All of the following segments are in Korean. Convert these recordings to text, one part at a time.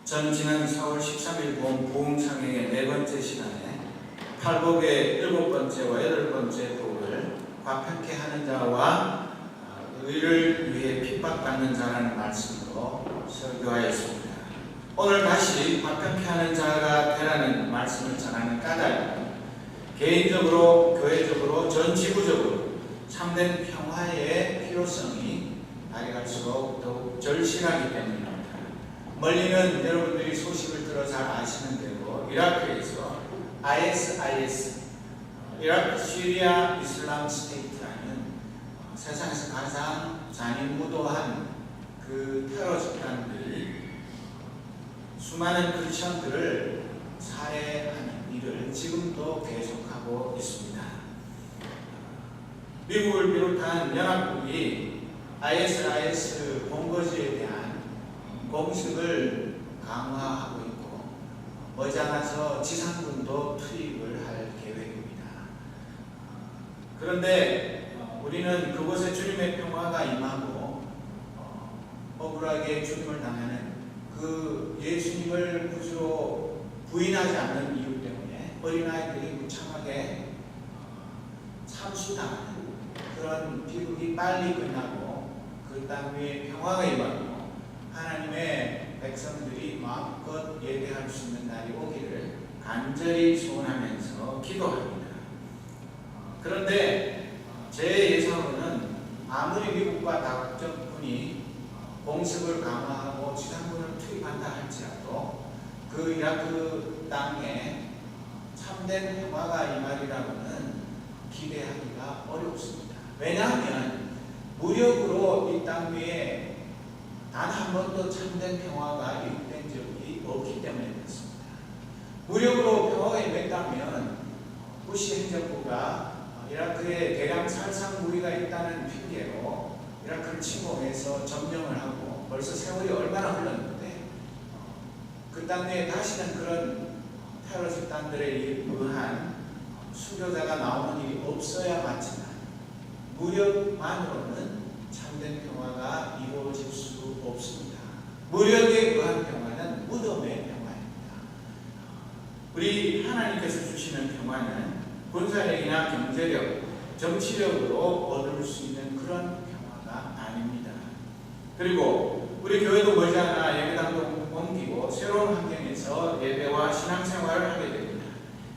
저는 지난 4월 13일 본 부흥창행의 네 번째 시간에 팔복의 일곱 번째와 여덟 번째 복을 과평케 하는 자와 의를 위해 핍박받는 자라는 말씀으로 설교하였습니다. 오늘 다시 과평케 하는 자가 되라는 말씀을 전하는 까닭은 개인적으로, 교회적으로, 전 지구적으로 참된 평화의 필요성이 날이 갈수록 더욱 절실하기 때문입니다. 멀리는 여러분들이 소식을 들어 잘 아시는 대로 이라크에서 ISIS, 이라크 시리아 이슬람 스테이트라는 세상에서 가장 잔인무도한 그 테러 집단들이 수많은 크리스천들을 살해하는 일을 지금도 계속하고 있습니다. 미국을 비롯한 연합국이 ISIS 본거지에 대한 공식을 강화하고 있고 머지않아서 지상군도 투입을 할 계획입니다. 그런데 우리는 그곳에 주님의 평화가 임하고 억울하게 죽임을 당하는 그 예수님을 구주로 부인하지 않는 이유 때문에 어린아이들이 무참하게 참수당하는 그런 비극이 빨리 끝나고 그 땅 위에 평화가 임하고 하나님의 백성들이 마음껏 예배할 수 있는 날이 오기를 간절히 소원하면서 기도합니다. 그런데 제 예상으로는 아무리 미국과 다국적군이 공습을 강화하고 지상군을 투입한다 할지라도 그 이라크 땅에 참된 평화가 임하리라고는 기대하기가 어렵습니다. 왜냐하면 무력으로 이 땅 위에 단 한 번도 참된 평화가 이룩된 적이 없기 때문에 그렇습니다. 무력으로 평화가 임했다면 부시 행정부가 이라크에 대량 살상 무기가 있다는 핑계로 이라크를 침공해서 점령을 하고 벌써 세월이 얼마나 흘렀는데 그 땅에 다시는 그런 테러 집단들에 의한 수교자가 나오는 일이 없어야 맞지만 무력만으로는 참된 평화가 이루어질 수 없습니다. 무력에 의한 평화는 무덤의 평화입니다. 우리 하나님께서 주시는 평화는 군사력이나 경제력, 정치력으로 얻을 수 있는 그런 평화가 아닙니다. 그리고 우리 교회도 머지않아 예배당도 옮기고 새로운 환경에서 예배와 신앙생활을 하게 됩니다.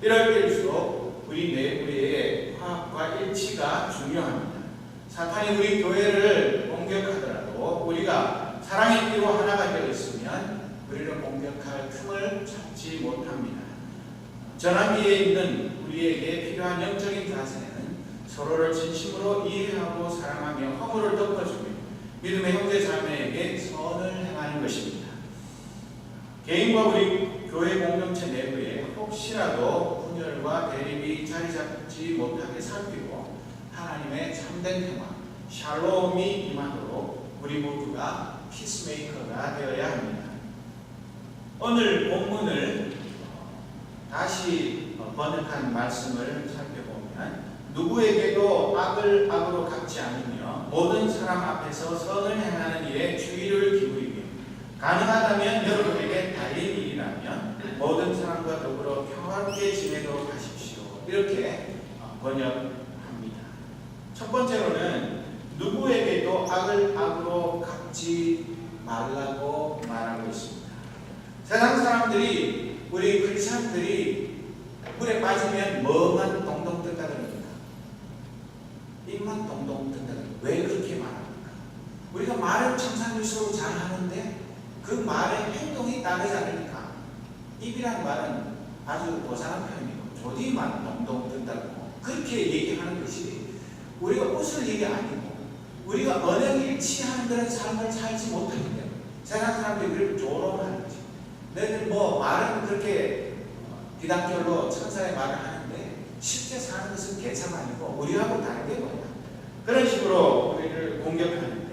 이럴 때일수록 우리 내부의 화합과 일치가 중요합니다. 사탄이 우리 교회를 공격하더라도 우리가 사랑의 피로 하나가 되어 있으면 우리를 공격할 틈을 찾지 못합니다. 전환기에 있는 우리에게 필요한 영적인 자세는 서로를 진심으로 이해하고 사랑하며 허물을 덮어주며 믿음의 형제 자매에게 선을 행하는 것입니다. 개인과 우리 교회 공동체 내부에 혹시라도 분열과 대립이 자리 잡지 못하게 살피고 하나님의 참된 평화, 샬롬이 임하도록 우리 모두가 피스메이커가 되어야 합니다. 오늘 본문을 다시 번역한 말씀을 살펴보면 누구에게도 악을 악으로 갚지 않으며 모든 사람 앞에서 선을 행하는 일에 주의를 기울이며 가능하다면 여러분에게 달린 일이라면 모든 사람과 더불어 평화롭게 지내도록 하십시오. 이렇게 번역합니다. 첫 번째로는 누구에게도 악을 악으로 갚지 말라고 말하고 있습니다. 세상 사람들이 우리 크리스천들이 물에 빠지면 뭐만 동동 뜬다그럽니까? 입만 동동 뜬다그럽니까? 왜 그렇게 말합니까? 우리가 말을 청산유수로 잘 하는데 그 말의 행동이 따르지 않으니까 입이란 말은 아주 고상한 표현이고 조디만 동동 뜬다고 그렇게 얘기하는 것이 우리가 웃을 일이 아니고 우리가 언행이 일치하는 그런 삶을 살지 못하기 때문에 세상 사람들이 우리를 조롱하는 거지. 너희들 뭐 말은 그렇게 비단결로 천사의 말을 하는데 실제 사는 것은 개참 아니고 우리하고 다른 게 뭐냐. 그런 식으로 우리를 공격하는데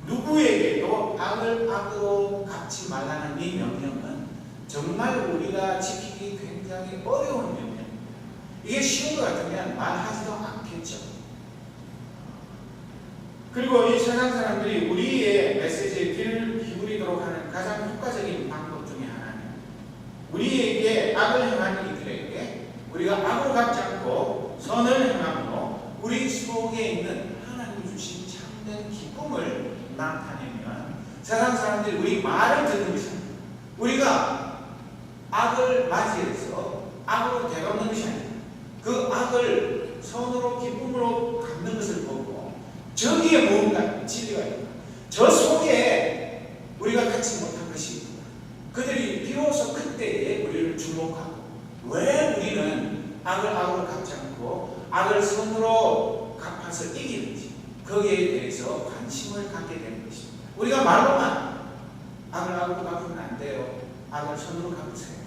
누구에게도 악을 악으로 갚지 말라는 이 명령은 정말 우리가 지키기 굉장히 어려운 명령입니다. 이게 쉬운 것 같으면 말하지도 않겠죠. 그리고 이 세상 사람들이 우리의 메시지에 귀를 기울이도록 하는 가장 효과적인 방법 중에 우리에게 악을 행하는 이들에게 우리가 악으로 갚지 않고 선을 행함으로 우리 속에 있는 하나님이 주신 참된 기쁨을 나타내면 세상 사람들이 우리 말을 듣는 것이 아니라 우리가 악을 맞이해서 악으로 되갚는 것이 아니라 그 악을 선으로 기쁨으로 갚는 것을 보고 저기에 뭔가 진리가 있구나, 저 속에 우리가 갖지 못한 것이 있구나, 그들이 비로소 그때에 우리를 주목하고 왜 우리는 악을 악으로 갚지 않고 악을 선으로 갚아서 이기는지 거기에 대해서 관심을 갖게 되는 것입니다. 우리가 말로만 악을 악으로 갚으면 안 돼요, 악을 선으로 갚으세요,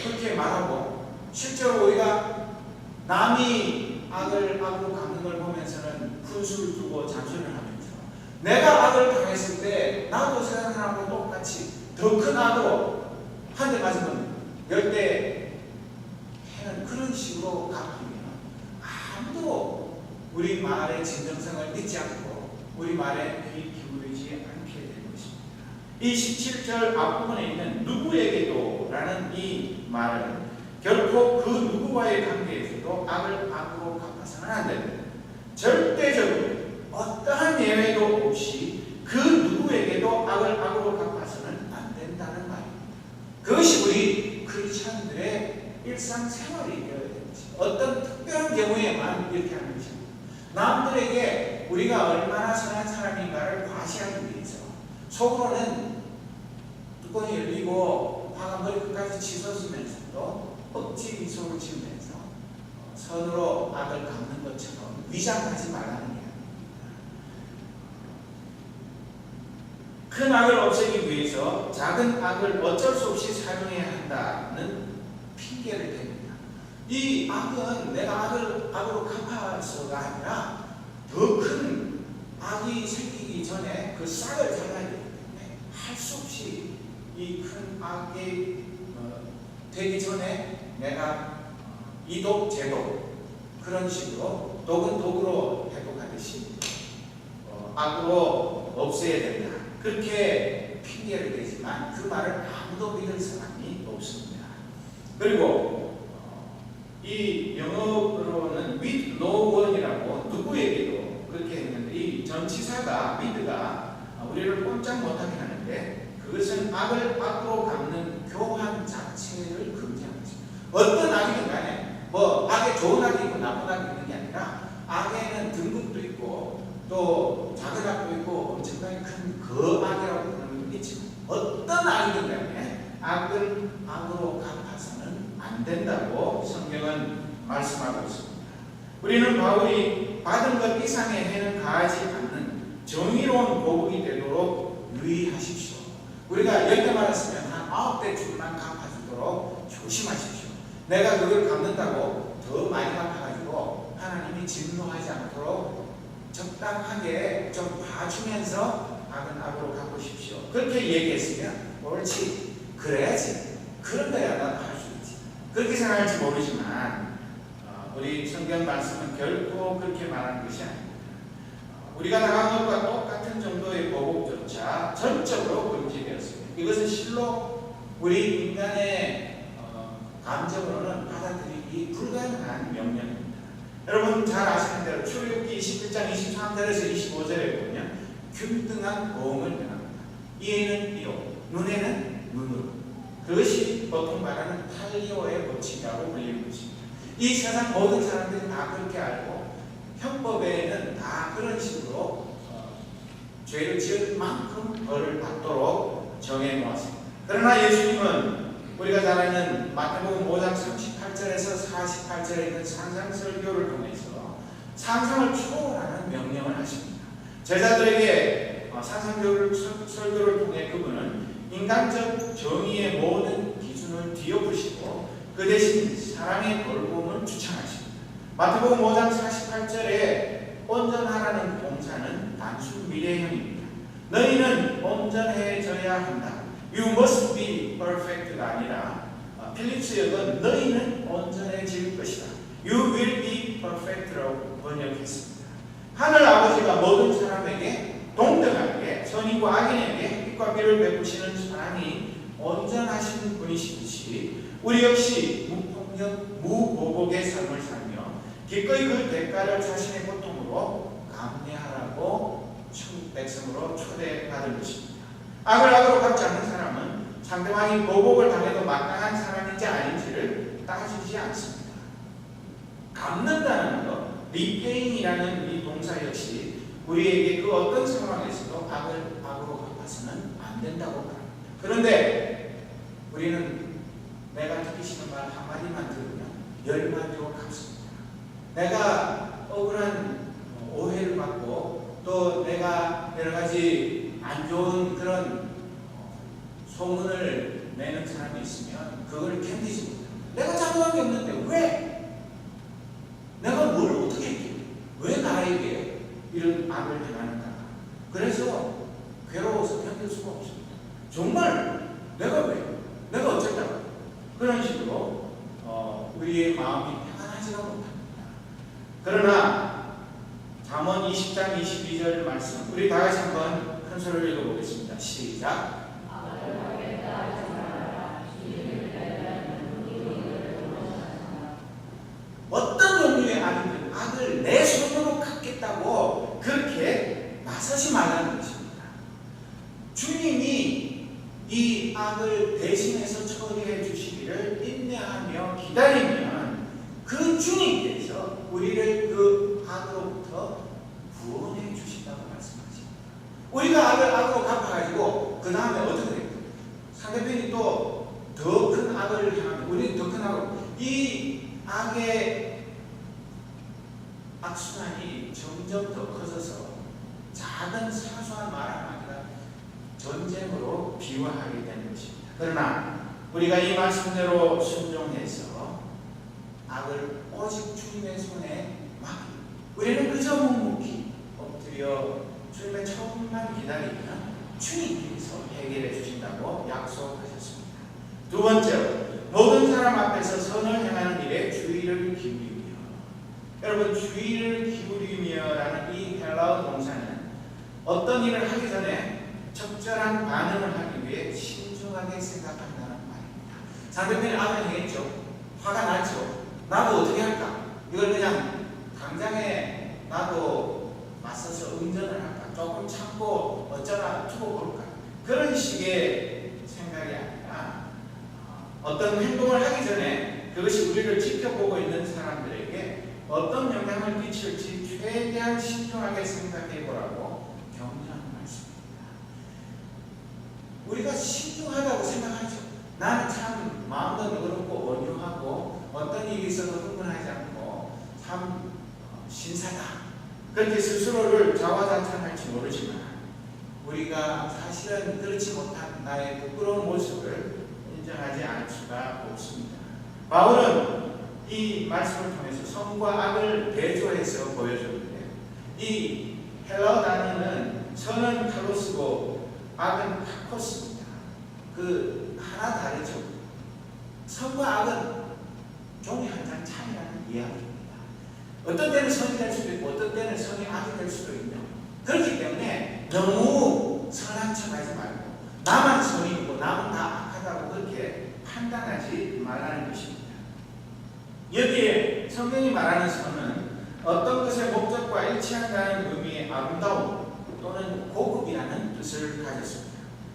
그렇게 말하고 실제로 우리가 남이 악을 악으로 갚는 걸 보면서는 훈수를 두고 잔소리를 하면서 내가 악을 당했을 때 나도 세상 사람과 똑같이 더 큰 악으로 한 대 맞으면 10대 해는 그런 식으로 갚으면 아무도 우리 말의 진정성을 믿지 않고 우리 말에 귀 기울이지 않게 되는 것입니다. 이 17절 앞부분에 있는 누구에게도 라는 이 말은 결코 그 누구와의 관계에서도 악을 악으로 갚아서는 안 됩니다. 절대적으로 어떠한 예외도 없이 그 누구에게도 악을 악으로 갚아서는 안 된다는 말입니다. 그것이 우리 크리스천들의 일상생활이 되어야 되는 것입니다. 어떤 특별한 경우에만 이렇게 하는 것입니다. 남들에게 우리가 얼마나 선한 사람인가를 과시하기 위해서 속으로는 뚜껑이 열리고 화가 머리끝까지 치솟으면서도 억지 미소를 지으면서 선으로 악을 갚는 것처럼 위장하지 말라는 이야기입니다. 큰 악을 없애기 위해서 작은 악을 어쩔 수 없이 사용해야 한다는 핑계를 댑니다. 이 악은 내가 악으로 갚아서가 아니라 더 큰 악이 생기기 전에 그 싹을 잘라야 되기 때문에 할 수 없이 이 큰 악이 되기 전에 내가 이독 제독 그런 식으로 독은 독으로 해독하듯이 악으로 없애야 된다, 그렇게 핑계를 대지만 그 말을 아무도 믿을 사람이 없습니다. 그리고 이 영어로는 with no one이라고 누구에게도 그렇게 했는데 이 전치사가 with가 우리를 꼼짝 못하게 하는데 그것은 악을 악으로 갚는 교환 자체를 금지하는 것입니다. 어떤 악이든 간에 뭐 악에 좋은 악이 있고 나쁜 악이 있는 게 아니라 악에는 등급도 있고 또 작은 악도 있고 엄청나게 큰 거악이라고 부르는 게 있지만 어떤 악이든 간에 악을 악으로 갚아서는 안 된다고 성경은 말씀하고 있습니다. 우리는 바울이 받은 것 이상의 해는 가하지 않는 정의로운 보복이 되도록 유의하십시오. 우리가 10대 맞았으면 한 9대쯤만 갚아주도록 조심하십시오. 내가 그걸 갚는다고 더 많이 갚아가지고 하나님이 진노하지 않도록 적당하게 좀 봐주면서 악은 악으로 갚으십시오. 그렇게 얘기했으면 옳지, 그래야지, 그런 거야 나도 할 수 있지, 그렇게 생각할지 모르지만 우리 성경 말씀은 결코 그렇게 말하는 것이 아닙니다. 우리가 당한 것과 똑같은 정도의 보복조차 전적으로 금지되었습니다. 이것은 실로 우리 인간의 감정으로는 받아들이기 불가능한 명령입니다. 여러분 잘 아시는 대로 출애굽기 21장 23절에서 25절에 보면 균등한 보응을 명합니다. 이에는 이로, 눈에는 눈으로. 그것이 보통 말하는 탈리오의 법칙이라고 불리는 것입니다. 이 세상 모든 사람들이 다 그렇게 알고 형법에는 다 그런 식으로 죄를 지을 만큼 벌을 받도록 정해놓았습니다. 그러나 예수님은 우리가 잘 아는 마태복음 5장 38절에서 48절에 있는 상상설교를 통해서 상상을 초월하는 명령을 하십니다. 제자들에게 상상설교를 통해 그분은 인간적 정의의 모든 기준을 뒤엎으시고 그 대신 사랑의 돌봄을 주창하십니다. 마태복음 5장 48절에 온전하라는 공사는 단순 미래형입니다. 너희는 온전해져야 한다. You must be perfect가 아니라 필립스역은 너희는 온전해질 것이다. You will be perfect라고 번역했습니다. 하늘 아버지가 모든 사람에게 동등하게 선인과 악인에게 빛과 비를 베푸시는 사랑이 온전하신 분이시듯이 우리 역시 무폭력, 무보복의 삶을 살며 기꺼이 그 대가를 자신의 고통으로 감내하라고 천국 백성으로 초대받은 것입니다. 악을 악으로 갚지 않는 사람은 상대방이 보복을 당해도 마땅한 사람인지 아닌지를 따지지 않습니다. 갚는다는 것, 리페잉이라는 이 동사 역시 우리에게 그 어떤 상황에서도 악을 악으로 갚아서는 안 된다고 말합니다. 그런데 우리는 내가 듣기 싫은 말 한마디만 들으면 10마디로 갚습니다. 내가 억울한 오해를 받고 또 내가 여러 가지 안 좋은 그런 소문을 내는 사람이 있으면 그걸 견디지 못합니다. 내가 잘못한 게 없는데 왜? 내가 뭘 어떻게 했길래? 왜 나에게 이런 악을 행하는가? 그래서 괴로워서 견딜 수가 없습니다. 정말 내가 왜? 내가 어쨌다고? 그런 식으로 우리의 마음이 평안하지가 못합니다. 그러나 잠언 20장 22절 말씀 우리 다 같이 한번 큰 소리를 읽어보겠습니다. 시작. 어떤 종류의 악이든 악을 내 손으로 갚겠다고 그렇게 나서지 말라는 것입니다. 주님이 이 악을 대신해서 처리해 주시기를 인내하며 기다리면 그 주님께서 우리를 그 악으로부터 구원해 주신다고 말씀하십니다. 우리가 악을 악으로 갚아가지고 그 다음에 어떻게 됩니까? 상대편이 또 더 큰 악을 향하면 우리는 더 큰 악을 이 악의 악순환이 점점 더 커져서 작은 사소한 말 한마디가 전쟁으로 비화하게 되는 것입니다. 그러나 우리가 이 말씀대로 순종해서 악을 오직 주님의 손에 맡기 우리는 그저 묵묵히 엎드려 주님의 처음만 기다리면 주님께서 해결해 주신다고 약속하셨습니다. 두 번째로 모든 사람 앞에서 선을 행하는 일에 주의를 기울이며 여러분 주의를 기울이며라는 이 헬라어 동사는 어떤 일을 하기 전에 적절한 반응을 하기 위해 신중하게 생각한다는 말입니다. 상대편이 악을 행했죠. 화가 났죠. 나도 어떻게 할까? 이걸 그냥 당장에 나도 맞서서 응전을 할까? 조금 참고 어쩌나 두고 볼까? 그런 식의 생각이 아니라 어떤 행동을 하기 전에 그것이 우리를 지켜보고 있는 사람들에게 어떤 영향을 끼칠지 최대한 신중하게 생각해 보라고 격려하는 말씀입니다. 우리가 신중하다고 생각하죠. 나는 참 마음도 너그럽고 온유하고 어떤 일이 있어도 흥분하지 않고 참 신사다. 그렇게 스스로를 자화자찬할지 모르지만 우리가 사실은 그렇지 못한 나의 부끄러운 모습을 인정하지 않을 수가 없습니다. 바울은 이 말씀을 통해서 선과 악을 대조해서 보여주는데 이 헬라어 단어는 선은 칼로스고 악은 파코스입니다. 그 하나 다르죠. 선과 악은 종이 한 장 차이라는 이야기입니다. 어떤 때는 선이 될 수도 있고 어떤 때는 선이 악이 될 수도 있는 그렇기 때문에 너무 선한 척하지 말고 나만 선이고 남은 다 악하다고 그렇게 판단하지 말라는 것입니다. 여기에 성경이 말하는 선은 어떤 것의 목적과 일치한다는 의미의 아름다움 또는 고급이라는 뜻을 가졌습니다.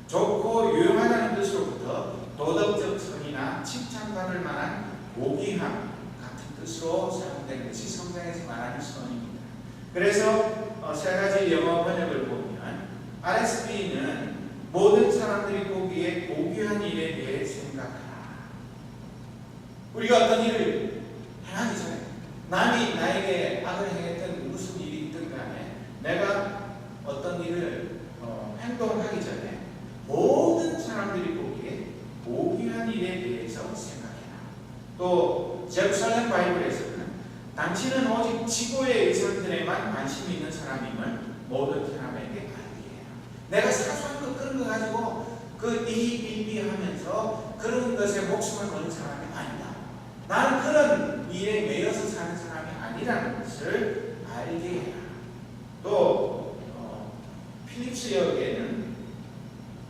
좋고 유용하다는 뜻으로부터 도덕적 선이나 칭찬받을 만한 고귀함 같은 뜻으로 사용된 것이 성경에서 말하는 선입니다. 그래서 세 가지 영어 번역을 보면 RSV는 모든 사람들이 보기에 고귀한 일에 대해 생각하라. 우리가 어떤 일을 행하기 전에 남이 나에게 악을 행했던 무슨 일이 있든 간에 내가 어떤 일을 행동하기 전에 모든 사람들이 보기에 고귀한 일에 대해서 생각해라. 또 제루살렘 바이블에서는 당신은 오직 지고의 의상들에만 관심이 있는 사람임을 모든 사람에게 알게 해라. 내가 사소한 것 그런 거 가지고 그 이비비하면서 그런 것에 목숨을 거는 사람이 아니다. 나는 그런 일에 매여서 사는 사람이 아니라는 것을 알게 해라. 또 필립스역에는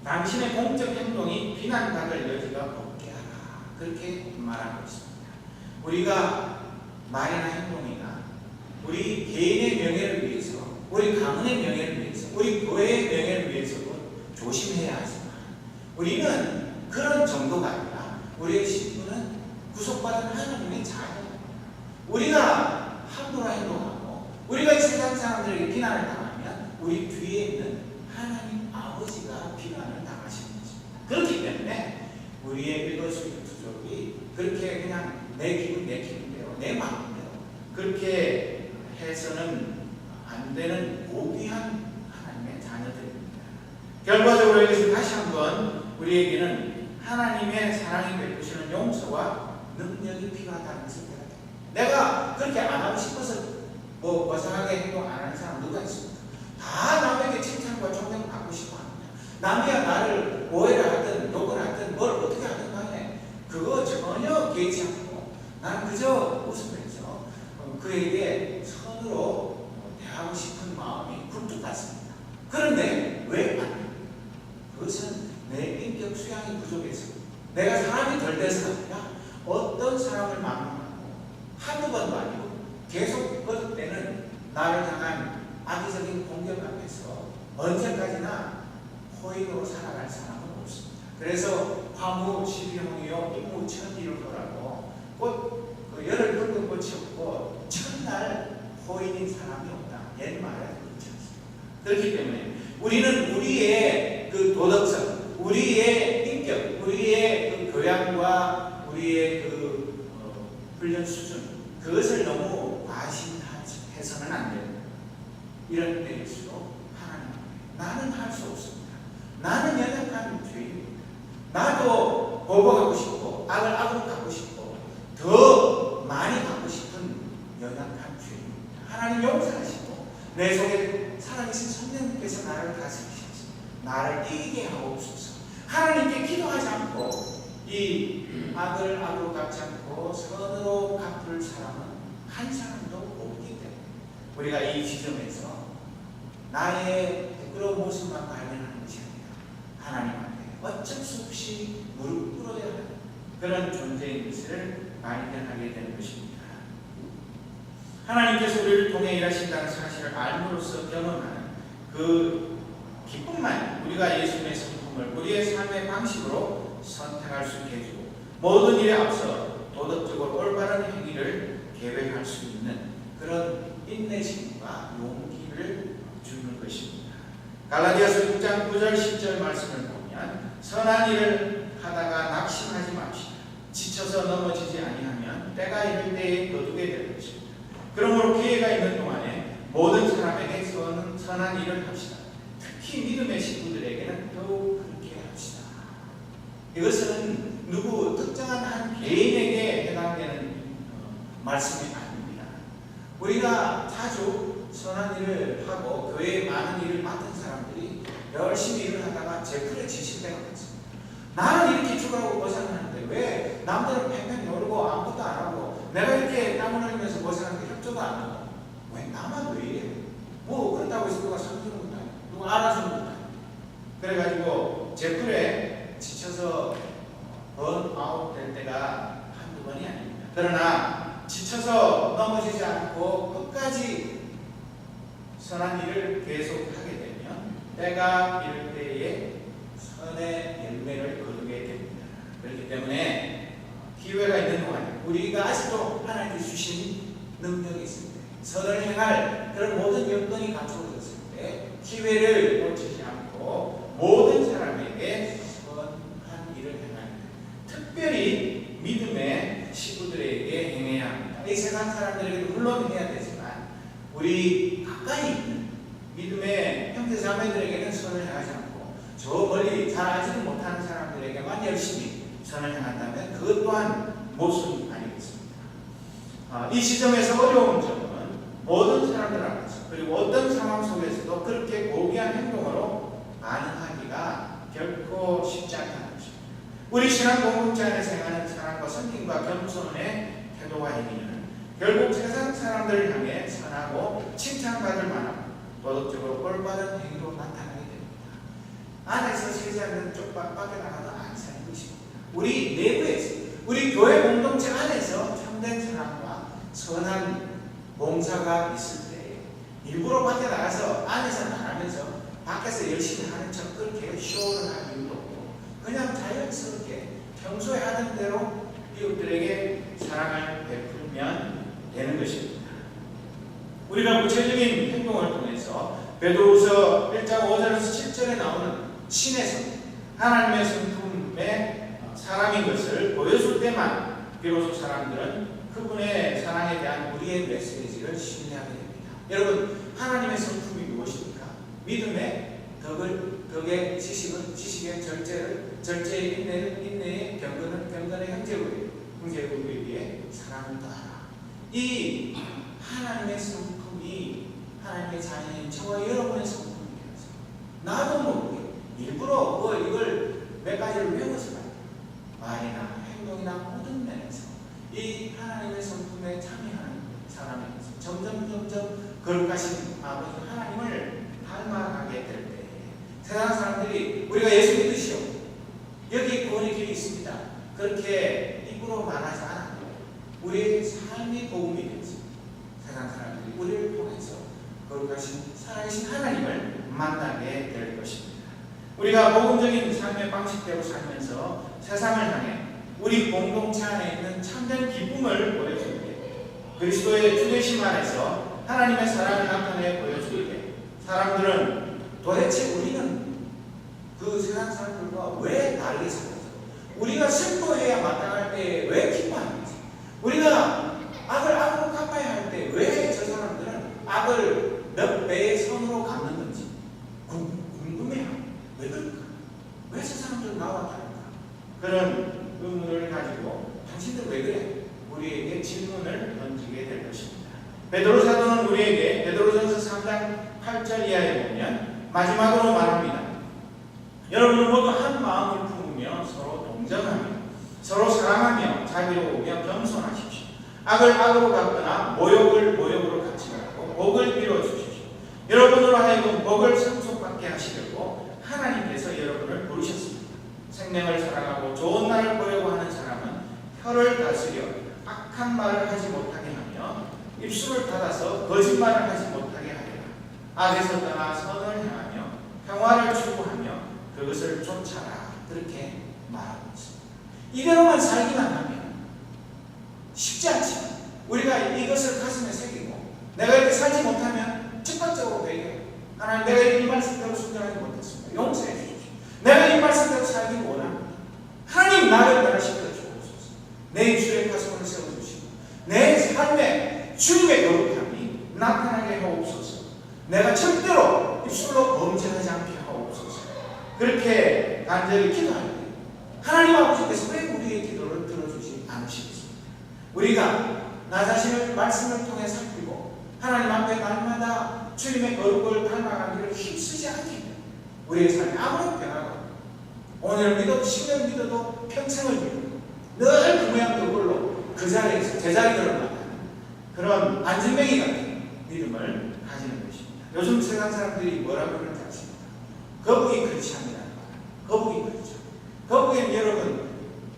당신의 공적 행동이 비난받을 여지가 없게 하라. 그렇게 말하고 있습니다. 우리가 말이나 행동이나 우리 개인의 명예를 위해서, 우리 가문의 명예를 위해서, 우리 교회의 명예를 위해서도 조심해야 하지만 우리는 그런 정도가 아니라 우리의 신분은 구속받은 하나님의 자녀입니다. 우리가 함부로 행동하고 우리가 이 세상 사람들에게 비난을 당하면 우리 뒤에 있는 하나님 아버지가 비난을 당하시는 것입니다. 그렇기 때문에 우리의 일거수일투족이 그렇게 그냥 내 기분대로 내 마음대로 그렇게 해서는 안 되는 고귀한 하나님의 자녀들입니다. 결과적으로 여기서 다시 한번 우리에게는 하나님의 사랑이 베푸시는 용서와 능력이 필요하다는 것을 배워야 됩니다. 내가 그렇게 안 하고 싶어서 거창하게 행동 안 하는 사람 누가 있습니까? 다 남에게 칭찬과 존경을 받고 싶어 합니다. 남이야 나를 오해를 하든 욕을 하든 뭘 어떻게 하든 간에 그거 전혀 개의치 않고 나는 그저 웃으면서 그에게 선으로 대하고 싶은 마음이 굴뚝 같습니다. 그런데 왜 안 해요? 그것은 내 인격 수양이 부족해서 내가 사람이 덜 돼서가 아니라 어떤 사람을 만나고 한두 번도 아니고 계속 거듭되는 나를 향한 악의적인 공격 앞에서 언제까지나 호의로 살아갈 사람은 없습니다. 그래서 화무 시비홍이요 임무천지를 보라고 곧 그 열을 붉은 꽃이 없고 첫날 호인인 사람이 없다. 옛말에 그렇지 않습니다. 그렇기 때문에 우리는 우리의 그 도덕성, 우리의 인격, 우리의 그 교양과 우리의 그 훈련 수준 그것을 너무 과신해서는 안 됩니다. 이런 때일수록 하나님 나는 할 수 없습니다. 나는 연약한 죄인입니다. 나도 보복하고 싶고 악을 악으로 갚고 싶고 더 많이 갚고 싶은 연약한 죄인입니다. 하나님 용서하시고 내 속에 살아계신 성령님께서 나를 다스리셔서 나를 이기게 하옵소서. 하나님께 기도하지 않고 이 악을 악으로 갚지 않고 선으로 갚을 사람은 한 사람도 없기 때문에 우리가 이 지점에서 나의 부끄러운 모습만 발견하는 것이 아니라 하나님 앞에 어쩔 수 없이 무릎 꿇어야 하는 그런 존재인 것을 발견하게 되는 것입니다. 하나님께서 우리를 통해 일하신다는 사실을 알므로써 경험하는 그 기쁨만 우리가 예수님의 성품을 우리의 삶의 방식으로 선택할 수 있게 해주고 모든 일에 앞서 도덕적으로 올바른 행위를 계획할 수 있는 그런 인내심과 용기를 주는 것입니다. 갈라디아서 6장 9절 10절 말씀을 보면 선한 일을 하다가 낙심하지 맙시다. 지쳐서 넘어지지 아니하면 때가 이를 때에 거두게 될 것입니다. 그러므로 기회가 있는 동안에 모든 사람에게 선한 일을 합시다. 특히 믿음의 식구들에게는 더욱 그렇게 합시다. 이것은 누구 특정한 한 개인에게 해당되는 말씀이 아닙니다. 우리가 자주 선한 일을 하고 교회에 많은 일을 맡은 사람들이 열심히 일을 하다가 제풀에 지실 때가 있습니다. 나는 이렇게 죽어가고 고생하는데 왜 남들은 팽팽 놀고 아무것도 안 하고 내가 이렇게 땀을 흘리면서 고생하는데 협조도 안 하고 왜 나만 왜 이래? 뭐 그렇다고 해서 누가 섬기는 것도 아니고 누가 알아주는 것도 아니고 그래가지고 제풀에 지쳐서 번아웃 될 때가 한두 번이 아닙니다. 그러나 지쳐서 넘어지지 않고 끝까지 선한 일을 계속하게 되면 때가 이를 때에 선의 열매를 거두게 됩니다. 그렇기 때문에 기회가 있는 동안 우리가 아직도 하나님께 주신 능력이 있습니다. 선을 행할 그런 모든 여건이 갖추어졌을 때 기회를 놓치지 않고 모든 사람에게 선한 일을 행하는 특별히 믿음의 식구들에게 행해야 합니다. 이 세상 사람들에게도 물론 해야 되지만 우리 가까이 있는 믿음의 형제자매들에게는 선을 행하지 않고 저 멀리 잘 알지도 못하는 사람들에게만 열심히 선을 행한다면 그것 또한 모순이 아니겠습니다. 이 시점에서 어려운 점은 모든 사람들 앞에서 그리고 어떤 상황 속에서도 그렇게 고귀한 행동으로 반응하기가 결코 쉽지 않다는 것입니다. 우리 신앙 공동체 안에서 행하는 사랑과 섬김과 겸손의 태도와 행위는 결국 세상 사람들을 향해 선하고 칭찬받을 만한 도덕적으로 올바른 행위로 나타나게 됩니다. 안에서 되지 않는 쪽밖에 나가도 안 사는 것입니다. 우리 내부에서, 우리 교회 공동체 안에서 참된 사랑과 선한 봉사가 있을 때 일부러 밖에 나가서 안에서는 안 하면서 밖에서 열심히 하는 척 그렇게 쇼를 할 이유도 없고 그냥 자연스럽게 평소에 하던 대로 이웃들에게 사랑을 베풀면 되는 것입니다. 우리가 구체적인 행동을 통해서 베드로후서 1장 5절에서 7절에 나오는 신의 성, 하나님의 성품의 사람인 것을 보여줄 때만 비로소 사람들은 그분의 사랑에 대한 우리의 메시지를 신뢰하게 됩니다. 여러분, 하나님의 성품이 무엇입니까? 믿음의 덕의 지식의 절제의 인내의 경건의 형제부에게 사랑을 더하라. 이 하나님의 성품이 하나님의 자녀인 저와 여러분의 성품이라서 나도 모르게 일부러 이걸 몇 가지를 외워서 말이나 행동이나 모든 면에서 이 하나님의 성품에 참여하는 사람에서 점점 거룩하신 아버지 하나님을 닮아가게 될 때 세상 사람들이 우리가 예수 믿으시오, 여기 구원의 길이 있습니다, 그렇게 입으로 말하지 않아도 우리의 삶이 복음이 되어서 세상 사람들이 우리를 통해서 거룩하신 살아계신 하나님을 만나게 될 것입니다. 우리가 복음적인 삶의 방식대로 살면서 세상을 향해 우리 공동체 안에 있는 참된 기쁨을 보여줄 때, 그리스도의 주되심 안에서 하나님의 사랑을 나타내 보여줄 때 사람들은 도대체 우리는 그 세상 사람들과 왜 다르게 살아서 우리가 슬퍼해야 마땅할 때 왜 기뻐하는지, 우리가 악을 악으로 갚아야 할 때 왜 저 사람들은 악을 몇 배의 선으로 갚는 건지 궁금해요. 왜 그럴까? 왜 저 사람들은 나와 다를까? 그런 의문을 가지고 당신들 왜 그래? 우리에게 질문을 던지게 될 것입니다. 베드로 사도는 우리에게 베드로전서 3장 8절 이하에 보면 마지막으로 말합니다. 여러분은 모두 한 마음을 품으며 서로 동정하며 서로 사랑하며 자비로우며 겸손하십시오. 악을 악으로 갚거나 모욕을 모욕으로 갚지 말고 복을 빌어 주십시오. 여러분으로 하여금 복을 상속받게 하시려고 하나님께서 여러분을 부르셨습니다. 생명을 사랑하고 좋은 날을 보려고 하는 사람은 혀를 다스려 악한 말을 하지 못하게 하며 입술을 닫아서 거짓말을 하지 못하게 하리라. 악에서 떠나 선을 향하며 평화를 추구하며 그것을 쫓아라. 그렇게 말하고 있습니다. 이대로만 살기만 하면 쉽지 않지만 우리가 이것을 가슴에 새기고 내가 이렇게 살지 못하면 즉각적으로 배겨. 하나님, 내가 이 말씀대로 순종하지 못했습니다. 용서해 주십시오. 내가 이 말씀대로 살기를 원합니다. 하나님, 나를 변화시켜 주옵소서. 내 입술에 가슴을 세워주시고 내 삶에 주님의 거룩함이 나타나게 하옵소서. 내가 절대로 입술로 범죄하지 않게 하옵소서. 그렇게 간절히 기도할 때 하나님 아버지께서 왜 우리의 기도를 들어주지 않으시겠습니까? 우리가 나 자신을 말씀을 통해 살피고 하나님 앞에 날마다 주님의 거룩을 닮아가기를 힘쓰지 않게 우리의 삶이 아무런 변화가 오늘 믿어도 10년 믿어도 평생을 믿어도 늘 그 모양 그걸로 그 자리에서 제자리를 만나는 그런 안전뱅이 같은 믿음을 가지는 것입니다. 요즘 세상 사람들이 뭐라고 그러는지 아십니까? 거북이 크리스찬이라는 말. 거북이 크리스찬. 거북이는 여러분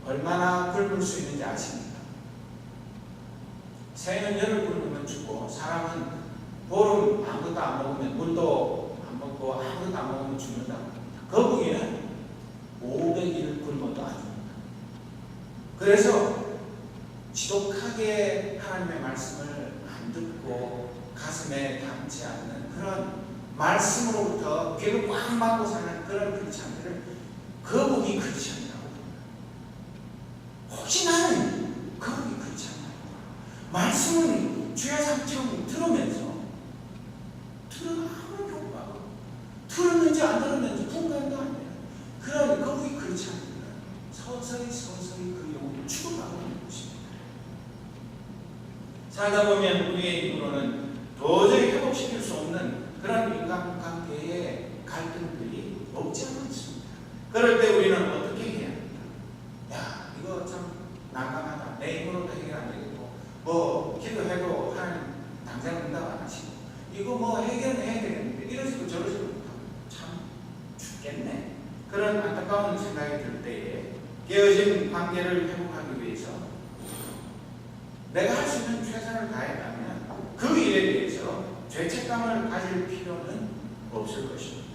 얼마나 굶을 수 있는지 아십니까? 새는 열을 굶으면 죽고 사람은 보름 아무것도 안 먹으면 물도 안 먹고 아무것도 안 먹으면 죽는다고 합니다. 거북이는 500일 굶어도 안 죽는다. 그래서 지독하게 하나님의 말씀을 안 듣고 가슴에 담지 않는 그런 말씀으로부터 귀를 꽉 막고 사는 그런 크리스찬들을 거북이 크리스찬이라고 합니다. 혹시 나는 거북이 크리스찬이라고 말씀은 주야삼청 들으면서 들으면 아무런 효과가 들었는지 안 들었는지 분간도 안 돼요. 그런 거북이 크리스찬들은 서서히 그 영혼을 추구하고 있는 것입니다. 살다 보면 우리의 힘으로는 도저히 회복시킬 수 없는 그런 인간관계의 갈등들이 없지 않아 있습니다. 그럴 때 우리는 어떻게 해야 합니까? 야, 이거 참 난감하다. 내 힘으로도 해결 안 되겠고 뭐 기도해도 하나님 당장 응답 안 하시고 이거 뭐 해결해야 되겠는데 이러시고 저러시고 참 죽겠네. 그런 안타까운 생각이 들 때에 깨어진 관계를 회복하기 위해서 내가 할 수 있는 최선을 다했다면 그 일에 대해서 죄책감을 가질 필요는 없을 것입니다.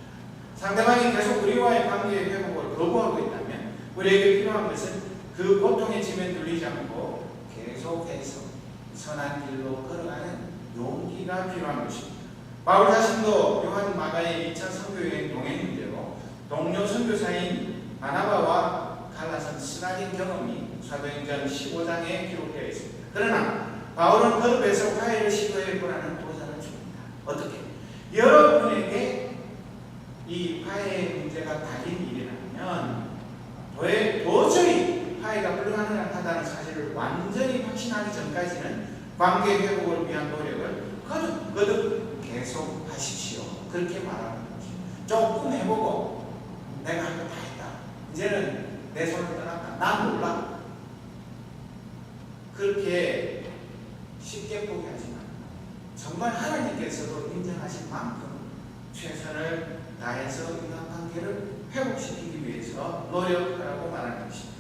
상대방이 계속 우리와의 관계의 회복을 거부하고 있다면 우리에게 필요한 것은 그 고통의 짐에 눌리지 않고 계속해서 선한 길로 걸어가는 용기가 필요한 것입니다. 바울 자신도 요한 마가의 2차 선교여행 동행인대로 동료 선교사인 바나바와 갈라선 쓰라린 경험이 사도행전 15장에 기록되어 있습니다. 그러나 바울은 거듭해서 화해를 시도해보라는 도전을 줍니다. 어떻게? 여러분에게 이 화해의 문제가 달린 일이라면 도저히 화해가 불가능하다는 사실을 완전히 확신하기 전까지는 관계 회복을 위한 노력을 거듭 계속 하십시오. 그렇게 말하는 거죠. 조금 해보고 내가 한 거 다 했다. 이제는 내 손을 떠났다. 난 몰라. 그렇게 쉽게 포기하지만 정말 하나님께서도 인정하신 만큼 최선을 다해서 인간관계를 회복시키기 위해서 노력하라고 말하는 것입니다.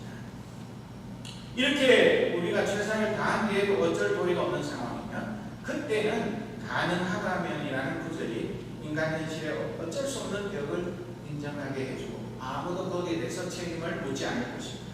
이렇게 우리가 최선을 다한 뒤에도 어쩔 도리가 없는 상황이면 그때는 가능하다면이라는 구절이 인간 현실에 어쩔 수 없는 벽을 인정하게 해주고 아무도 거기에 대해서 책임을 묻지 않을 것입니다.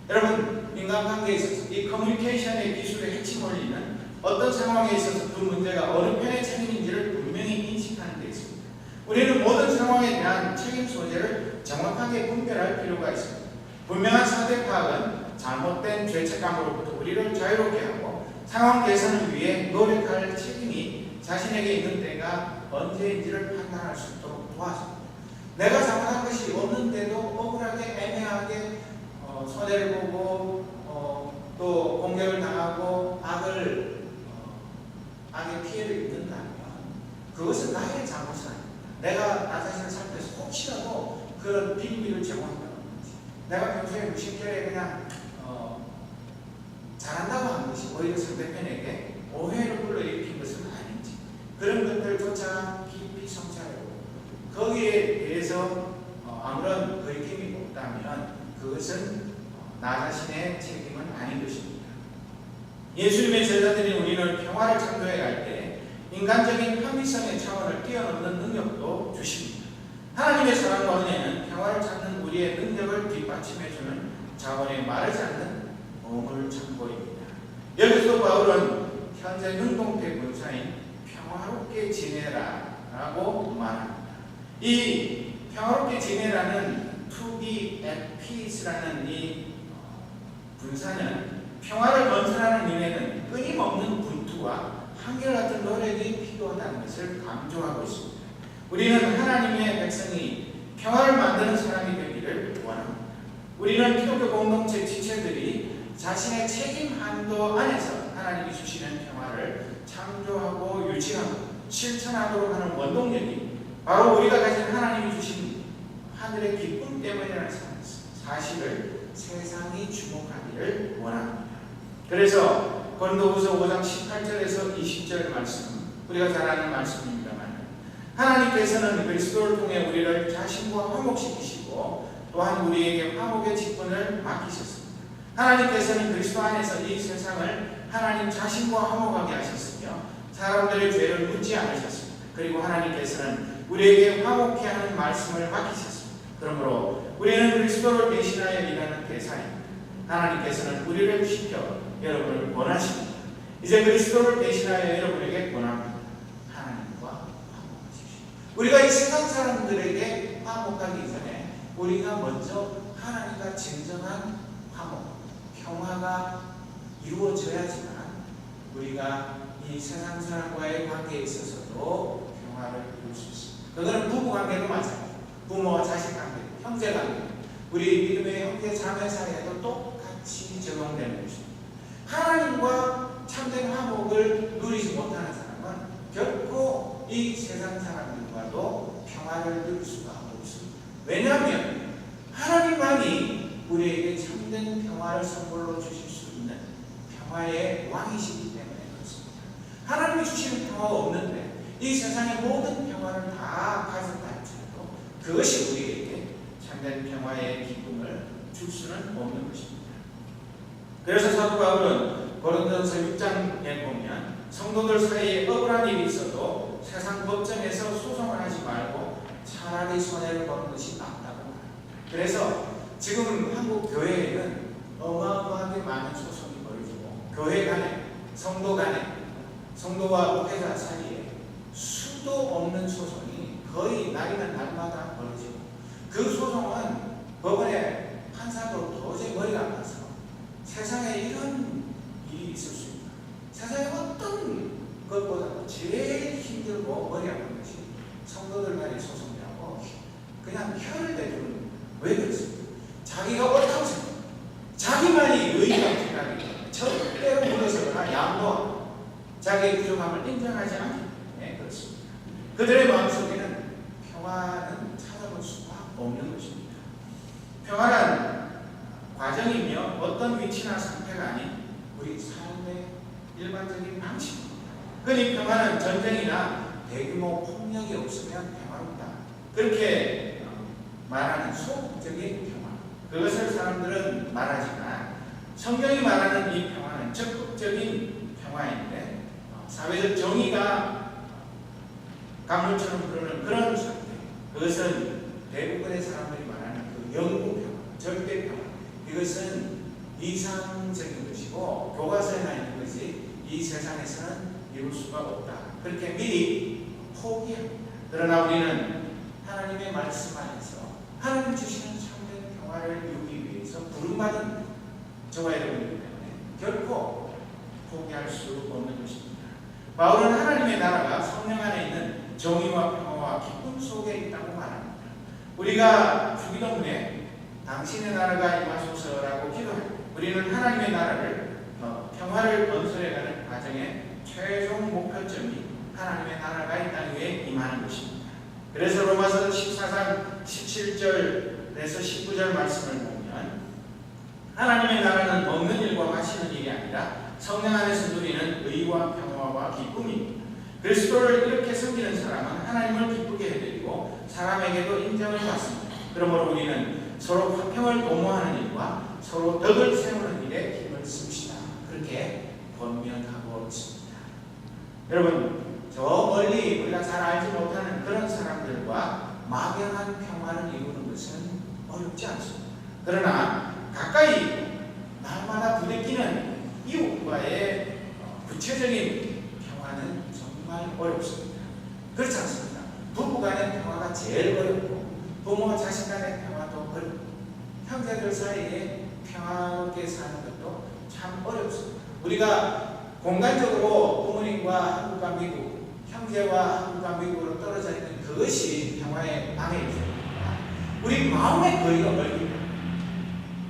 여러분, 인간관계에 있어서 이 커뮤니케이션의 기술의 핵심 원리는 어떤 상황에 있어서 그 문제가 어느 편의 책임인지를 분명히 인식하는 데 있습니다. 우리는 모든 상황에 대한 책임 소재를 정확하게 분별할 필요가 있습니다. 분명한 상태 파악은 잘못된 죄책감으로부터 우리를 자유롭게 하고 상황 개선을 위해 노력할 책임이 자신에게 있는 때가 언제인지를 판단할 수 있도록 도와줍니다. 내가 잘못한 것이 없는데도 억울하게 애매하게 손해를 보고 또 공격을 당하고 악의 피해를 입는다면 그것은 나의 잘못은 아닙니다. 내가 나 자신을 살펴서 혹시라도 그런 비밀을 제공한다는 거지. 내가 평소에 무심결에 그냥 잘한다고 하는 것이 오히려 상대편에게 오해를 불러일으킨 것은 아닌지 그런 것들조차 깊이 성찰하고 거기에 대해서 아무런 거리낌이 없다면 그것은 나 자신의 책임은 아닌 것입니다. 예수님의 제자들인 우리는 평화를 창조해 갈 때 인간적인 합리성의 차원을 뛰어넘는 능력도 주십니다. 하나님의 사랑과 은혜는 평화를 찾는 우리의 능력을 뒷받침해주는 자원의 마르지 않는 보물 창고입니다. 여기서 바울은 현재 능동태 군사인 평화롭게 지내라 라고 말합니다. 이 평화롭게 지내라는 to be at peace라는 이 군사는 평화를 건설하는 일에는 끊임없는 분투와 한결같은 노력이 필요하다는 것을 강조하고 있습니다. 우리는 하나님의 백성이 평화를 만드는 사람이 되기를 원합니다. 우리는 기독교 공동체 지체들이 자신의 책임 한도 안에서 하나님이 주시는 평화를 창조하고 유지하고 실천하도록 하는 원동력이 바로 우리가 가진 하나님이 주신 하늘의 기쁨 때문이라는 사실을 세상이 주목하기를 원합니다. 그래서 고린도후서 5장 18절에서 20절 말씀, 우리가 잘 아는 말씀입니다만 하나님께서는 그리스도를 통해 우리를 자신과 화목시키시고 또한 우리에게 화목의 직분을 맡기셨습니다. 하나님께서는 그리스도 안에서 이 세상을 하나님 자신과 화목하게 하셨으며 사람들의 죄를 묻지 않으셨습니다. 그리고 하나님께서는 우리에게 화목케 하는 말씀을 맡기셨습니다. 그러므로 우리는 그리스도를 대신하여 일하는 대사입니다. 하나님께서는 우리를 시켜 여러분을 권하십니다. 이제 그리스도를 대신하여 여러분에게 권합니다. 하나님과 화목하십시오. 우리가 이 세상 사람들에게 화목하기 전에 우리가 먼저 하나님과 진정한 화목, 평화가 이루어져야지만 우리가 이 세상 사람과의 관계에 있어서도 평화를 이룰 수 있습니다. 그거는 부부관계도 마찬가지입니다. 부모와 자식관계, 형제관계, 우리 믿음의 형제 자매 사이에도 똑같이 적용되는 것입니다. 하나님과 참된 화목을 누리지 못하는 사람은 결코 이 세상 사람들과도 평화를 누릴 수가 없습니다. 왜냐하면 하나님만이 우리에게 참된 평화를 선물로 주실 수 있는 평화의 왕이시기 때문에 그렇습니다. 하나님이 주시는 평화가 없는데 이 세상의 모든 평화를 다 가졌다 할지라도 그것이 우리에게 참된 평화 줄 수는 없는 것입니다. 그래서 사도 바울은 고린도전서 6장에 보면 성도들 사이에 억울한 일이 있어도 세상 법정에서 소송을 하지 말고 차라리 손해를 보는 것이 낫다고 합니다. 그래서 지금 한국 교회에는 어마어마하게 많은 소송이 벌어지고 교회 간에, 성도 간에, 성도와 목회자 사이에 수도 없는 소송이 거의 날이면 날마다 벌어지고, 그 소송은 법원의 판사도 도저히 머리가 안 가서 세상에 이런 일이 있을 수 있다, 세상에 어떤 것보다도 제일 힘들고 머리 아픈 것이 성도들 간의 소송이라고 그냥 혀를 내두는. 왜 그렇습니까? 자기가 옳다고 생각합니다. 자기만이 의의가 생각하기 때문에 절대로 물러서거나 양보하고 자기의 부족함을 인정하지 않기 때문에 그렇습니다. 그들의 마음속에는 평화는 찾아볼 수가 없는 것입니다. 평화란 과정이며 어떤 위치나 상태가 아닌 우리 삶의 일반적인 방식입니다. 그러니 평화는 전쟁이나 대규모 폭력이 없으면 평화롭다, 그렇게 말하는 소극적인 평화, 그것을 사람들은 말하지만 성경이 말하는 이 평화는 적극적인 평화인데, 사회적 정의가 강물처럼 흐르는 그런 상태, 그것은 대부분의 사람들이 말하는 그 영구 평화, 절대 평화, 이것은 이상적인 것이고 교과서에 나 있는 것이 이 세상에서는 이룰 수가 없다, 그렇게 미리 포기합니다. 그러나 우리는 하나님의 말씀 안에서 하나님 주시는 참된 평화를 이루기 위해서 부름받은 저와 여러분이기 때문에 결코 포기할 수 없는 것입니다. 바울은 하나님의 나라가 성령 안에 있는 정의와 평화와 기쁨 속에 있다고 말합니다. 우리가 주기도문에 당신의 나라가 임하소서라고 기도합니다. 우리는 하나님의 나라를 평화를 건설해가는 과정의 최종 목표점이 하나님의 나라가 이 땅 위에 임하는 것입니다. 그래서 로마서 14장 17절에서 19절 말씀을 보면 하나님의 나라는 먹는 일과 마시는 일이 아니라 성령 안에서 누리는 의와 평화와 기쁨입니다. 그리스도를 이렇게 섬기는 사람은 하나님을 기쁘게 해드리고 사람에게도 인정을 받습니다. 그러므로 우리는 서로 화평을 도모하는 일과 서로 덕을 세우는 일에 힘을 씁시다, 그렇게 권면하고 있습니다. 여러분, 저 멀리 우리가 잘 알지 못하는 그런 사람들과 막연한 평화를 이루는 것은 어렵지 않습니다. 그러나 가까이 날마다 부대끼는 이웃과의 구체적인 평화는 정말 어렵습니다. 그렇지 않습니까? 부부 간의 평화가 제일 어렵고 부모와 자식 간의 평화도 어렵고 형제들 사이에 평화롭게 사는 것도 참 어렵습니다. 우리가 공간적으로 부모님과 한국과 미국, 형제와 한국과 미국으로 떨어져 있는 그것이 평화의 방해입니다. 우리 마음의 거리가 멀기,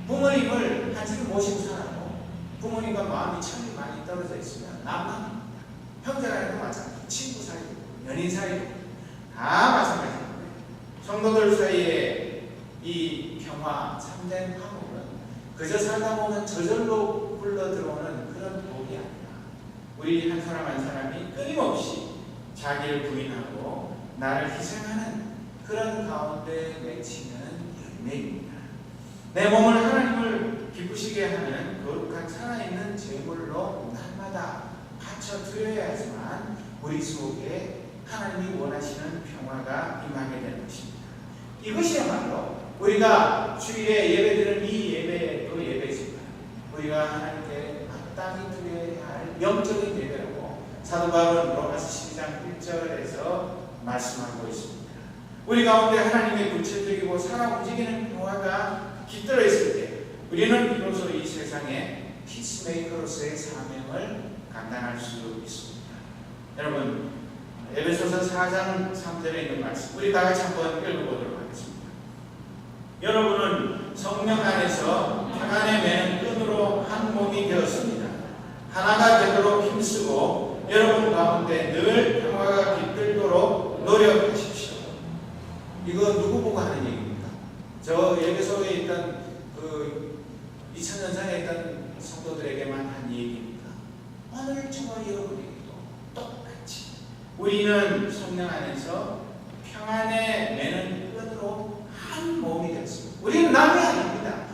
부모님을 한 집에 모시고 살아도 부모님과 마음이 참 많이 떨어져 있으면 난감합니다. 형제간에도 마찬가지, 친구 사이도, 연인 사이도 다 마찬가지입니다. 성도들 사이에 이 평화, 참된 화목은 그저 살다 보면 저절로 굴러 들어오는 그런 복이 아니라 우리 한 사람 한 사람이 끊임없이 자기를 부인하고 나를 희생하는 그런 가운데 맺히는 열매입니다. 내 몸을 하나님을 기쁘시게 하는 거룩한 살아있는 제물로 날마다 바쳐 드려야지만 우리 속에 하나님이 원하시는 평화가 임하게 되는 것입니다. 이것이야말로 우리가 주일에 예배드리는 이 예배도 예배지만 우리가 하나님께 마땅히 드려야 할 영적인 예배라고 사도 바울은 로마서 12장 1절에서 말씀하고 있습니다. 우리 가운데 하나님의 구체적이고 살아 움직이는 평화가 깃들어 있을 때 우리는 비로소 이 세상에 피스메이커로서의 사명을 감당할 수 있습니다. 여러분, 에베소서 4장 3절에 있는 말씀 우리 다같이 한번 읽어보도록 하겠습니다. 여러분은 성령 안에서 평안의 매는 끈으로 한 몸이 되었습니다. 하나가 되도록 힘쓰고 여러분 가운데 늘 평화가 깃들도록 노력하십시오. 이거 누구 보고 하는 얘기입니까? 저 에베소에 있던 그 2000년 전에 있던 성도들에게만 한 얘기입니까? 오늘 저와 여러분에게도 똑같이 우리는 성령 안에서 평안의 매는 끈으로 한 몸이 되었습니다. 우리는 남이 아닙니다.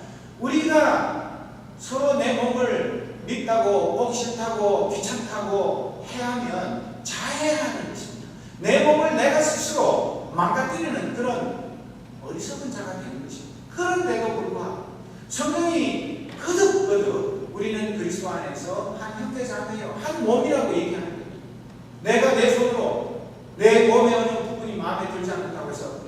생각하고 해하면 자해하는 것입니다. 내 몸을 내가 스스로 망가뜨리는 그런 어리석은 자가 되는 것입니다. 그런데도 불구하고 성경이 거듭거듭 우리는 그리스도 안에서 한 형제자매요, 한 몸이라고 얘기하는 거예요. 내가 내 손으로 내 몸의 어느 부분이 마음에 들지 않는다고 해서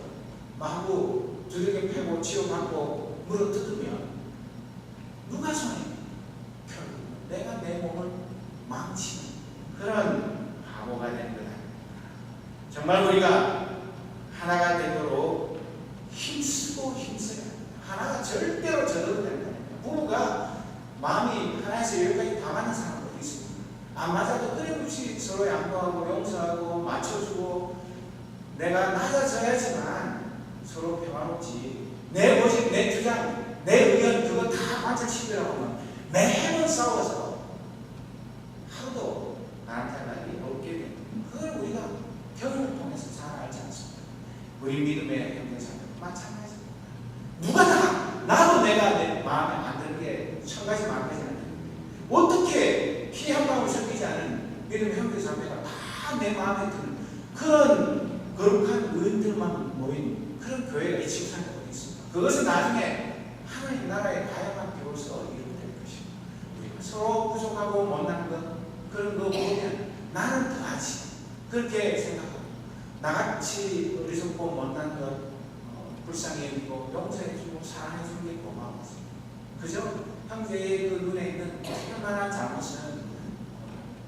마구 두들겨 패고 치료받고 물어뜯으면 누가 손해? 결국 내가 내 몸을 망치는 그런 바보가 되는 거다. 정말 우리가 하나가 되도록 힘쓰고 힘써야 합니다. 하나가 절대로 저러도 된다. 부부가 마음이 하나에서 여기까지 다 맞는 사람도 있습니다. 안 맞아도 끊임없이 서로 양보하고 용서하고 맞춰주고 내가 낮아져야지만 서로 평화롭지. 내 고집, 내 주장, 내 의견 그거 다 맞춰치더라고 하면 매번 싸워서 하루도 나한테 할 말이 없게 됩니다. 그걸 우리가 경험을 통해서 잘 알지 않습니까? 우리 믿음의 형제자매도 마찬가지입니다. 누가 다 나도 내가 내 마음에 안 드는 게 천 가지 만 가지는 안 되는데 어떻게 피 한 방울 섞이지 않은 믿음의 형제자매가 다 내 마음에 드는 그런 거룩한 의원들만 모인 그런 교회가 이 지구상에 어디 있습니까? 그것은 나중에 하나님 나라의 다양한 비로소 이루어질 것입니다. 우리가 서로 부족하고 못난 것 그런 거 보면 나는 더하지 그렇게 생각하고 나같이 어리석고 못난 것 불쌍히 여기고 용서해주고 사랑해주는 게 고마워서 그저 형제의 그 눈에 있는 조그만한 잘못은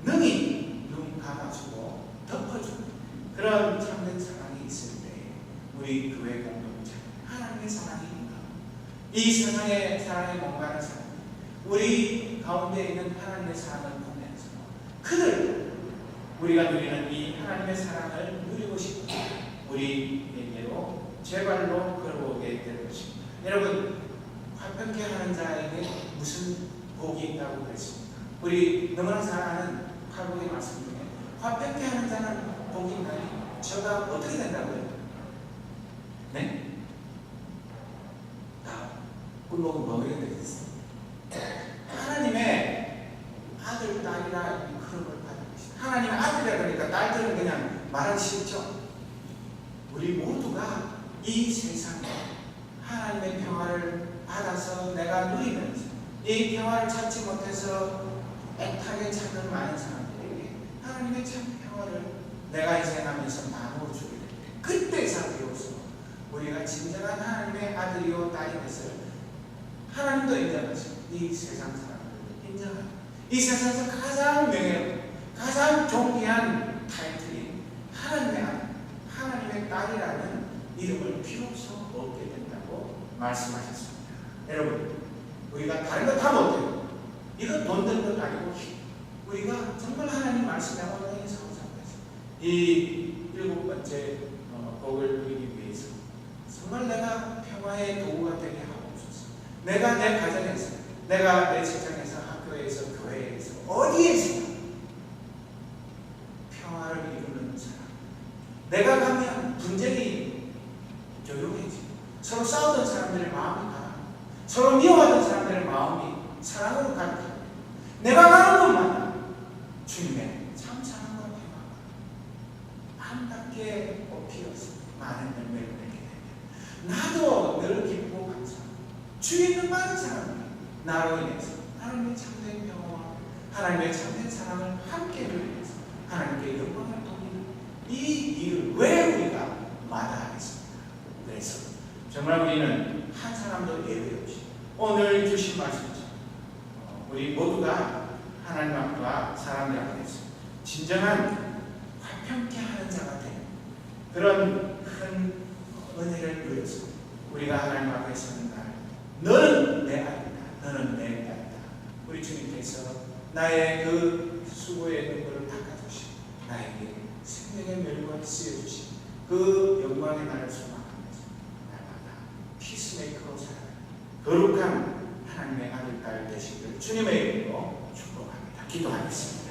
능히 눈 감아주고 덮어주는 그런 참된 사랑이 있을 때 우리 교회 공동체 하나님의 사랑입니다. 이 세상의 사랑에 목마른 사람 우리 가운데 있는 하나님의 사랑을 보면서 그들 우리가 누리는 이 하나님의 사랑을 누리고 싶은 우리에게로 제발로 걸어오게 될 것입니다. 여러분 화평케 하는 자에게 무슨 복이 있다고 그랬습니까? 우리 너무나 사랑하는 팔복의 말씀 중에 화평케 하는 자는 복이 있나니 저가 어떻게 된다고요? 네? 꿀먹은 먹어야 되겠어. 하나님의 아들, 딸이라 그런 걸 받는 것이다. 하나님의 아들이라 그러니까 딸들은 그냥 말하기 싫죠. 우리 모두가 이 세상에 하나님의 평화를 받아서 내가 누리면서 이 평화를 찾지 못해서 애타게 찾는 많은 사람들에게 하나님의 참 평화를 내가 이 생하면서 나누어주게 될 때 그때서 비로소 우리가 진정한 하나님의 아들이요 딸이 됐을 하나님도 인정하시고 이 세상 사람들도 인정하고 이 세상에서 가장 명예롭고 가장 존귀한 타이틀인 하나님의 아들, 하나님의 딸이라는 이름을 비로소 얻게 된다고 말씀하셨습니다. 여러분 우리가 다른 거 다 못해요. 이건 돈 드는 것 아니고 우리가 정말 하나님 말씀에 온전히 사고자면서 이 일곱 번째 복을 누리기 위해서 정말 내가 평화의 도구가 되게 하옵소서. 내가 내 가정에서 내가 내 직장에서 학교에서 교회에서 어디에서 평화를 이루는 사람 내가 가면 분쟁이 조용해지고 서로 싸우던 사람들의 마음이 가라앉고 서로 미워하던 사람들의 마음이 사랑으로 가득하고 내가 가는 곳마다 주님의 참 사랑과 평화가 아름답게 꽃피어서 많은 열매를 맺게 되면 나도 늘 기쁘고 감사하고 주위에 있는 많은 사람들이 나로 인해서 하나님의 참된 평화와 하나님의 참된 사랑을 함께 누리면서 하나님께 영광을 돌리는 이 일을 왜 우리가 마다하겠습니까? 그래서 정말 우리는 한 사람도 예외 없이 오늘 주신 말씀처럼 우리 모두가 하나님 앞과 사람들 앞에서 진정한 화평케 하는 자가 되는 그런 큰 은혜를 누려서 우리가 하나님 앞에 서는 날 너는 내 아들이다 너는 내 딸이다 우리 주님께서 나의 그 수고의 눈물을 닦아주시고 나에게 생명의 멸관을 씌워주시고 그 영광의 날을 소망하면서 날마다 피스메이커로 살아가는 거룩한 하나님의 아들, 딸 되시기를 주님의 이름으로 축복합니다. 기도하겠습니다.